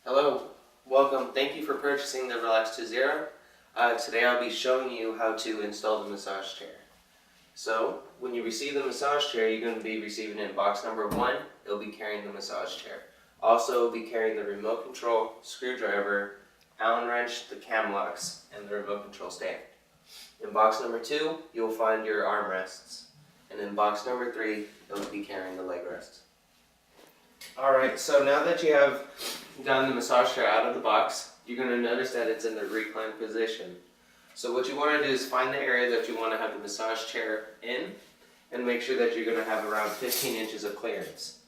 Hello, welcome. Thank you for purchasing the Relax to Zero. Today I'll be showing you how to install the massage chair. So, when you receive the massage chair, you're going to be receiving it in box number 1. It'll be carrying the massage chair. Also, it'll be carrying the remote control, screwdriver, Allen wrench, the cam locks, and the remote control stand. In box number 2, you'll find your armrests. And in box number 3, it'll be carrying the leg rests. Alright, so now that you have gotten the massage chair out of the box, you're going to notice that it's in the reclined position. So what you want to do is find the area that you want to have the massage chair in, and make sure that you're going to have around 15 inches of clearance,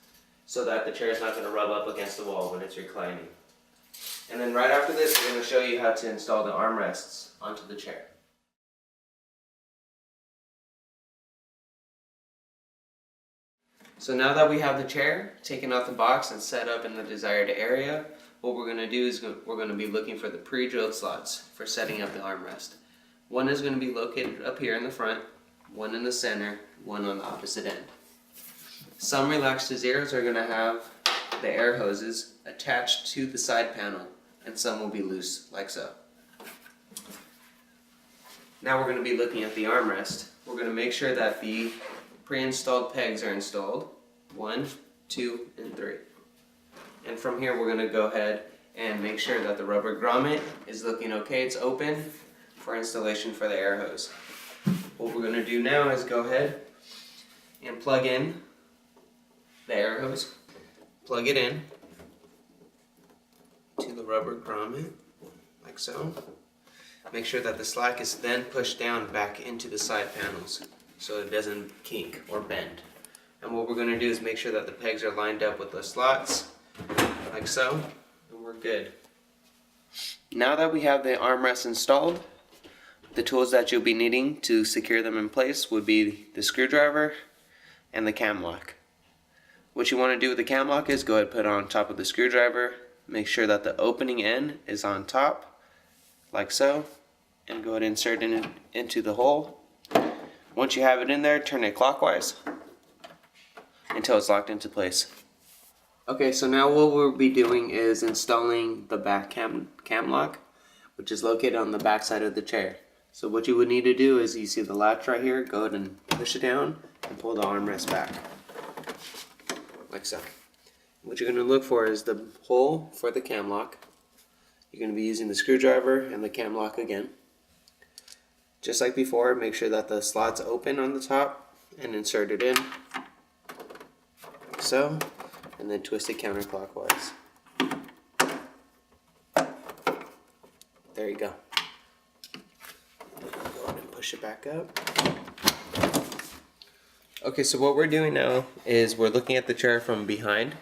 so that the chair is not going to rub up against the wall when it's reclining. And then right after this, we're going to show you how to install the armrests onto the chair. So now that we have the chair taken out the box and set up in the desired area, what we're going to do is we're going to be looking for the pre-drilled slots for setting up the armrest. One is going to be located up here in the front, one in the center, one on the opposite end. Some Relax to Zeros are going to have the air hoses attached to the side panel, and some will be loose, like so. Now we're going to be looking at the armrest. We're going to make sure that the pre-installed pegs are installed. 1, 2, and 3. And from here we're going to go ahead and make sure that the rubber grommet is looking okay. It's open for installation for the air hose. What we're going to do now is go ahead and plug in the air hose. Plug it in to the rubber grommet, like so. Make sure that the slack is then pushed down back into the side panels, so it doesn't kink or bend. And what we're going to do is make sure that the pegs are lined up with the slots, like so, and we're good. Now that we have the armrests installed, the tools that you'll be needing to secure them in place would be the screwdriver and the cam lock. What you want to do with the cam lock is go ahead and put it on top of the screwdriver, make sure that the opening end is on top, like so, and go ahead and insert it into the hole. Once you have it in there, turn it clockwise until it's locked into place. Okay, so now what we'll be doing is installing the back cam lock, which is located on the back side of the chair. So what you would need to do is, you see the latch right here, go ahead and push it down and pull the armrest back, like so. What you're going to look for is the hole for the cam lock. You're going to be using the screwdriver and the cam lock again. Just like before, make sure that the slot's open on the top and insert it in, like so, and then twist it counterclockwise. There you go. Go ahead and push it back up. Okay, so what we're doing now is we're looking at the chair from behind,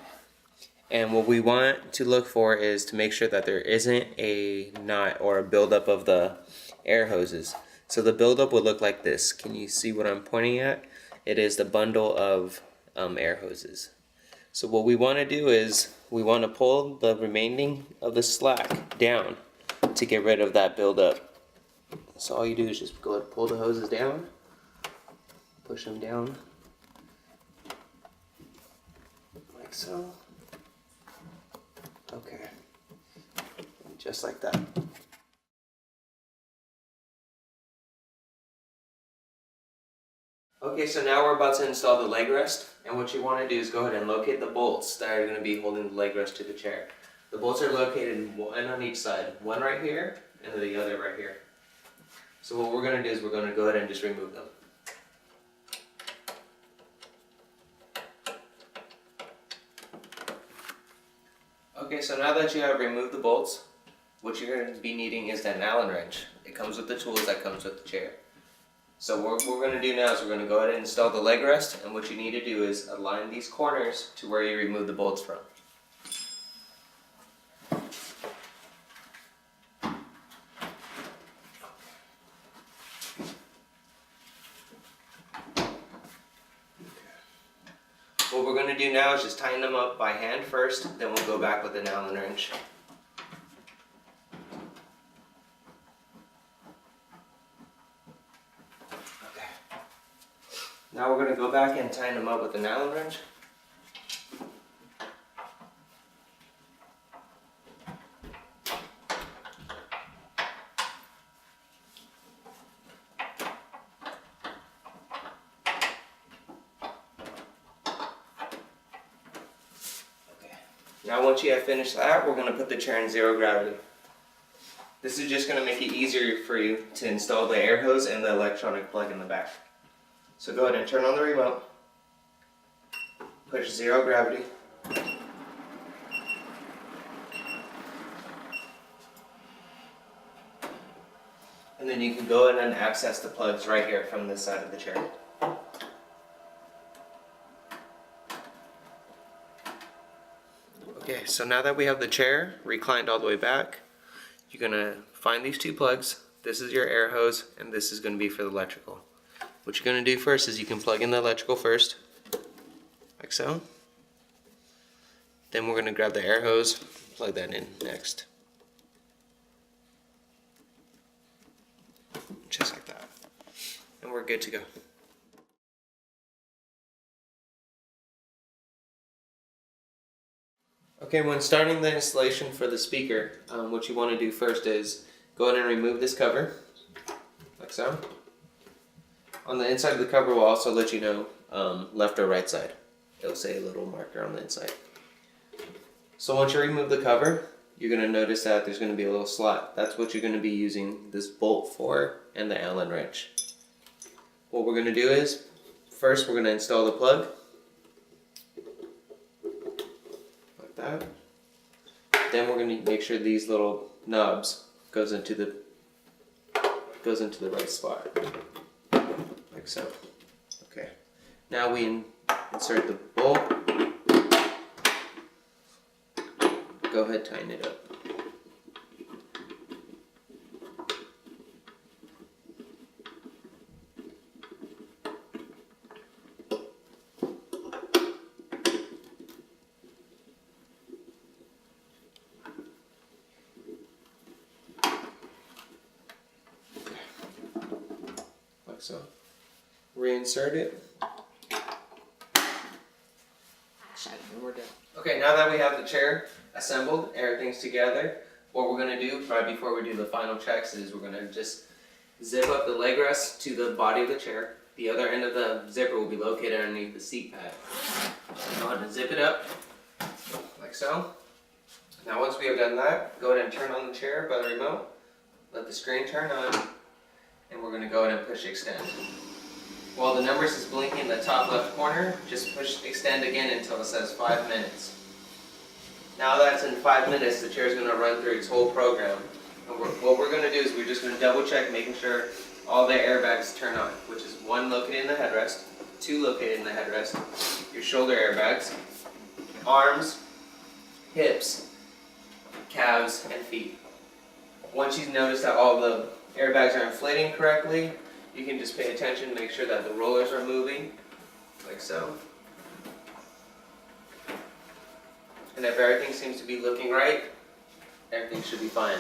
and what we want to look for is to make sure that there isn't a knot or a buildup of the air hoses. So the buildup would look like this. Can you see what I'm pointing at? It is the bundle of air hoses. So what we want to do is we want to pull the remaining of the slack down to get rid of that buildup. So all you do is just go ahead and pull the hoses down, push them down, like so. Okay, just like that. Okay, so now we're about to install the leg rest, and what you want to do is go ahead and locate the bolts that are going to be holding the leg rest to the chair. The bolts are located one on each side, one right here and the other right here. So what we're going to do is we're going to go ahead and just remove them. Okay, so now that you have removed the bolts, what you're going to be needing is an Allen wrench. It comes with the tools that comes with the chair. So what we're going to do now is we're going to go ahead and install the leg rest, and what you need to do is align these corners to where you remove the bolts from. What we're going to do now is just tighten them up by hand first, then we'll go back with an Allen wrench. Now we're going to go back and tighten them up with an Allen wrench. Now once you have finished that, we're going to put the chair in 0 gravity. This is just going to make it easier for you to install the air hose and the electronic plug in the back. So go ahead and turn on the remote, push 0 gravity, and then you can go ahead and access the plugs right here from this side of the chair. Okay, so now that we have the chair reclined all the way back, you're going to find these 2 plugs. This is your air hose, and this is going to be for the electrical. What you're going to do first is you can plug in the electrical first, like so. Then we're going to grab the air hose, plug that in next. Just like that. And we're good to go. Okay, when starting the installation for the speaker, what you want to do first is go ahead and remove this cover, like so. On the inside of the cover will also let you know left or right side. It'll say a little marker on the inside. So once you remove the cover, you're going to notice that there's going to be a little slot. That's what you're going to be using this bolt for and the Allen wrench. What we're going to do is, first we're going to install the plug. Like that. Then we're going to make sure these little knobs goes into the right spot. Like so. Okay. Now we insert the bolt. Go ahead, tighten it up. Like so. Reinsert it. And we're done. Okay, now that we have the chair assembled, everything's together, what we're going to do right before we do the final checks is we're going to just zip up the leg rest to the body of the chair. The other end of the zipper will be located underneath the seat pad. Go ahead and zip it up, like so. Now once we have done that, go ahead and turn on the chair by the remote, let the screen turn on, and we're going to go ahead and push extend. While the numbers is blinking in the top left corner, just push extend again until it says 5 minutes. Now that's in 5 minutes, the chair is going to run through its whole program. And what we're going to do is we're just going to double check making sure all the airbags turn on, which is 1 located in the headrest, 2 located in the headrest, your shoulder airbags, arms, hips, calves, and feet. Once you notice that all the airbags are inflating correctly, you can just pay attention, make sure that the rollers are moving, like so. And if everything seems to be looking right, everything should be fine.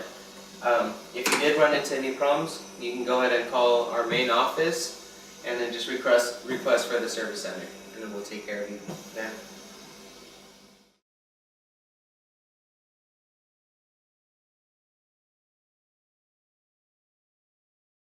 If you did run into any problems, you can go ahead and call our main office and then just request for the service center, and then we'll take care of you then.